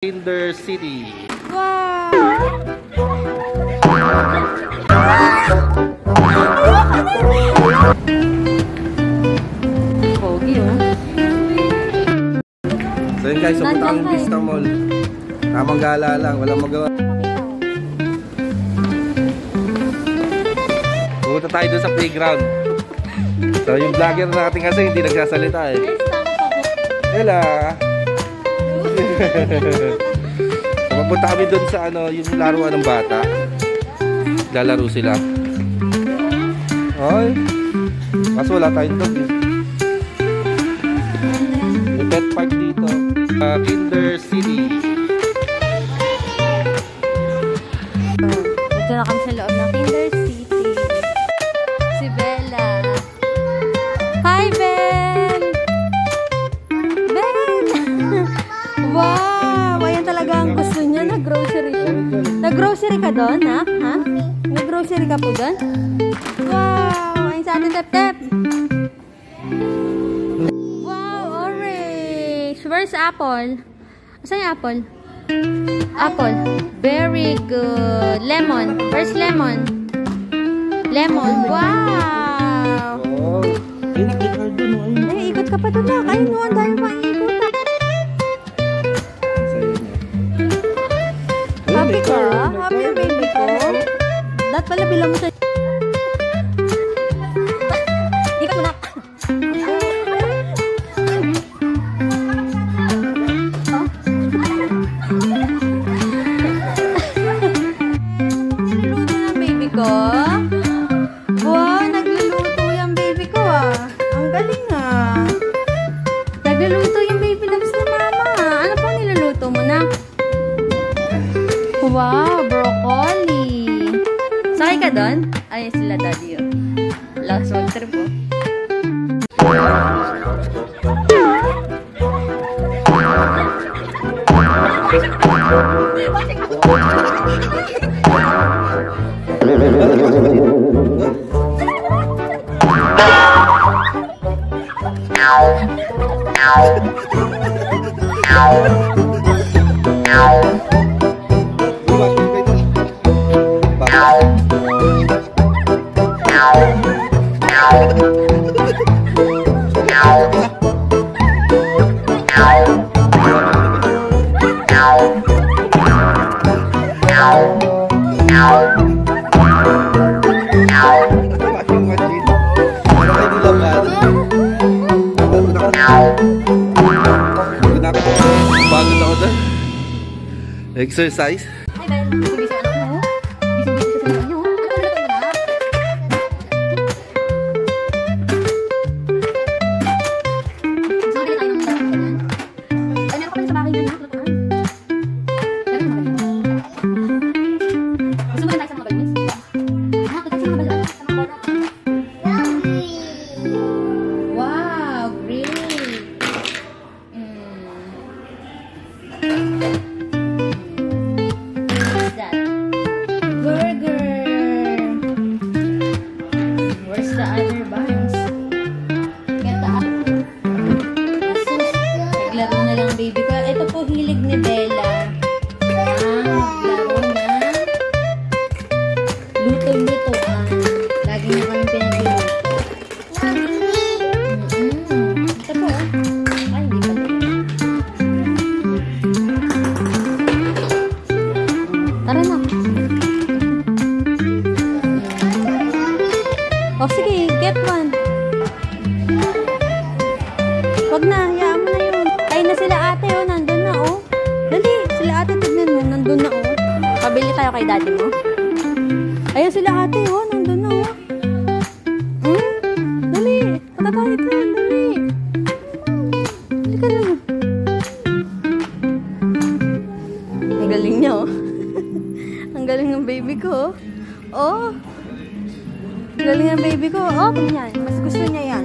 Kinder City. Wow! Pogi, oh. So yun guys, pupunta kami Vista Mall. Tamang gala lang, walang magawa. Pupunta tayo doon sa playground. So yung vlogger natin kasi hindi nagsasalita eh. Hela! So pupunta kami doon sa ano, yung laruan ng bata. Lalaro sila. Ay! Kaso wala tayong dog eh. May pet park dito. Kinder City. Dito na kami sa loob ng Kinder City. Si Bella. Hi, Ben! Ben! Wow! Ayan talaga ang gusto niya. Nag-grocery siya. Nag-grocery ka doon, ha? Ha? Nag-grocery ka po doon? Wow! Ayun sa atin, tep-tep. Wow, orange. Where's apple? Asan yung apple? Apple. Very good. Lemon. Where's lemon? Lemon. Wow! Oh, ay nakikard doon. Ay, ikot ka pa doon na. Ay, no, ang dami pang ikot. Happy ka? Happy yung baby ko? Dapat pala bilang mo siya. Ikot mo na. Nagluluto ng baby ko. Wow, nagluluto yung baby ko ah. Ang galing ah. Nagluluto yung baby loves na mama. Ano pong niluluto mo na? Wow, broccoli. Sakay ka doon? Ayun sila daddy oh. Last road trip oh. Bago ako doon. Exercise. Hi, Ben. Busy sa anak mo. Busy sa anak mo. Ano na ito na? Gusto tayo ng mga ganyan. Ay, meron ka pa sa bahay dyan, ha? Meron ka pa. Gusto mo rin tayo sa mga balloons? Ah, kasi mga balloons. Sa mga bola. Wow, great. What's that? Burger! Where's the other buns? Ganda ako. Naglaro na lang baby ko. Ito po hilig ni Bella. Naglaro na. Luto-lutoan. Lagi na kami pinagluluto. Ito po. Ay, hindi pa rin. Tara na. O sige, get one. Wag na, hayaan mo na yun. Ay na sila ate, oh, nandun na, oh. Dali, sila ate, tignan mo, nandun na, oh. Pabili tayo kay daddy mo. Ayun sila ate, oh, nandun na, oh. Dali, punta tayo dun, dali. Dali ka na. Ang galing niya, oh. Ang galing ng baby ko, oh. Ang galing ng baby ko, oh. Yan, mas gusto niya yan.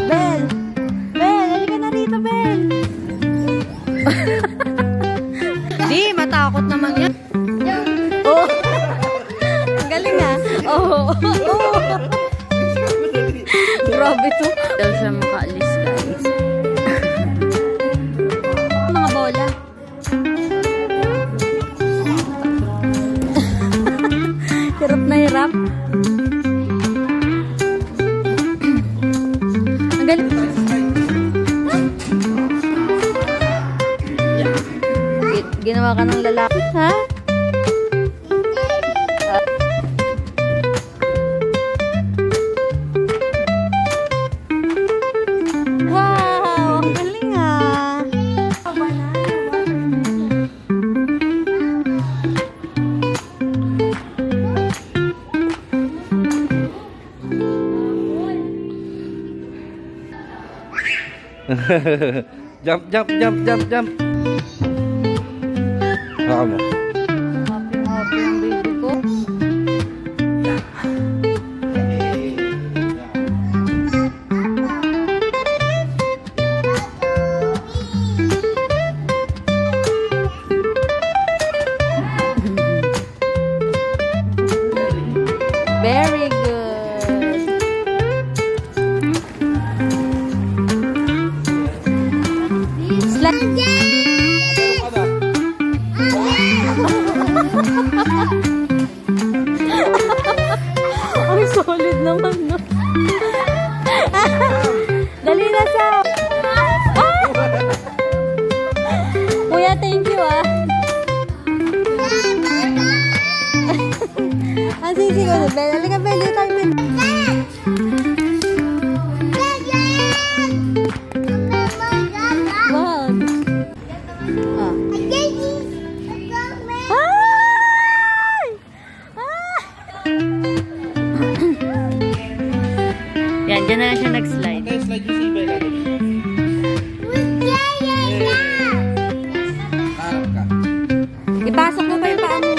Bel! Bel, halika na rito, Bel! Di, matakot naman yan. Oh. Ang galing ah. Oh. Oh. Grabe to. Daw siya makaalis, guys. Mga bola. jump. Ang galing. Ginawa ka ng lalaki, ha? Wow! Ang galing, ah! Jump, jump, jump, jump, jump. Baka mo. Happy ang baby ko. Very good. Slide. Ang solid naman, no? Dali na sa... Kuya, thank you, ah. Ang sisi ko, Bel. Halika, Bel. Dito tayo, Bel. Wag. Ah. Yan, dyan na lang siya nag-slide. Okay, slide yung si Bella. Harap ka. Ipasok mo pa yung paa mo.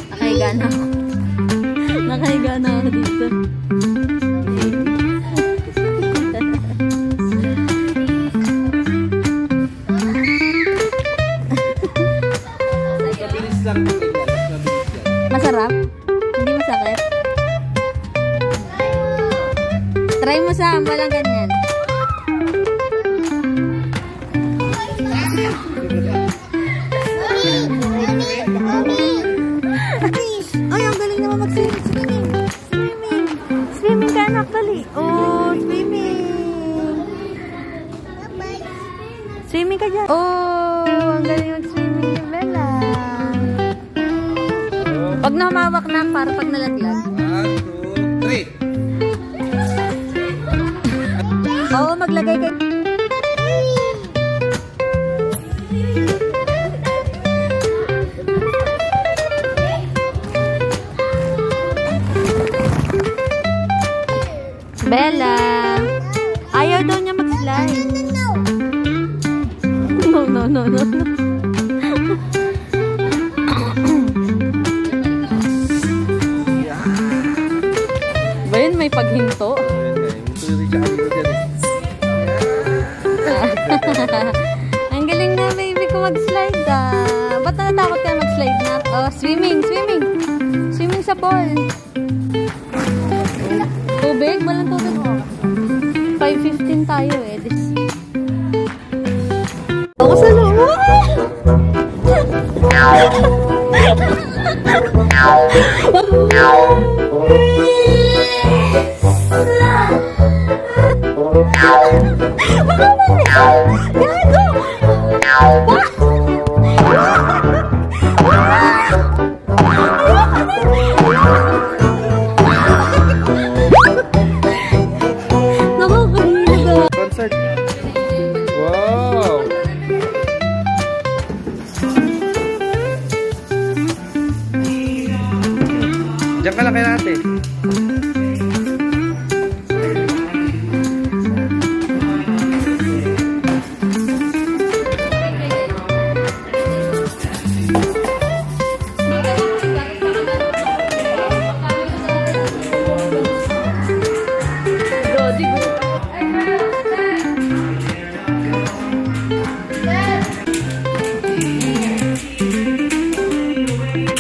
Nakahiga na ako. Nakahiga na ako dito. Mabilis lang po ganyan. Mabilis yan. Masarap? Hindi masakit? Try mo sa walang ganyan. Ay, ang galing naman mag-swimming. Swimming ka, anak, dali. Oh, swimming. Swimming ka dyan. Oh, ang galing mag-swimming ni Bella. Pag namawak na, para pag nalaglag. 1, 2, 3. Oo, maglagay kayo. Bella! Ayaw daw niya mag-slide. No. Ba yun, may paghinto? Ang galing na, baby ko mag-slide, ah. Ba't natatakot ka mag-slide na? Oh, swimming. Swimming sa pool. Tubig? Walang tubig. 5:15 tayo, eh. Ako sa loob! Concert. Wow! Diyan ka lang kay ate.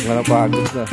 Wala pagod na.